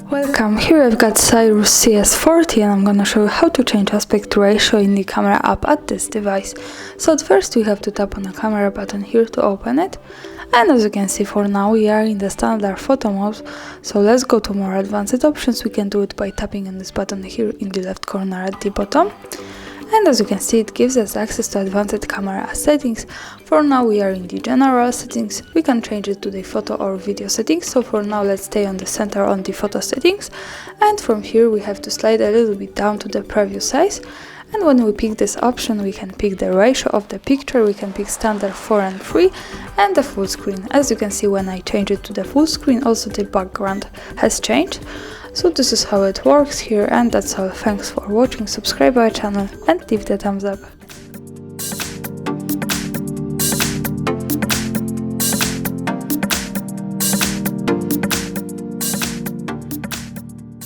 Welcome, here I've got CYRUS CS40 and I'm gonna show you how to change aspect ratio in the camera app at this device. So at first we have to tap on the camera button here to open it, and as you can see, for now we are in the standard photo mode. So let's go to more advanced options. We can do it by tapping on this button here in the left corner at the bottom. And as you can see, it gives us access to advanced camera settings. For now we are in the general settings. We can change it to the photo or video settings. So for now let's stay on the center on the photo settings. And from here we have to slide a little bit down to the preview size. And when we pick this option, we can pick the ratio of the picture. We can pick standard 4:3 and the full screen. As you can see, when I change it to the full screen, also the background has changed. So this is how it works here, and that's all. Thanks for watching, subscribe our channel and leave the thumbs up.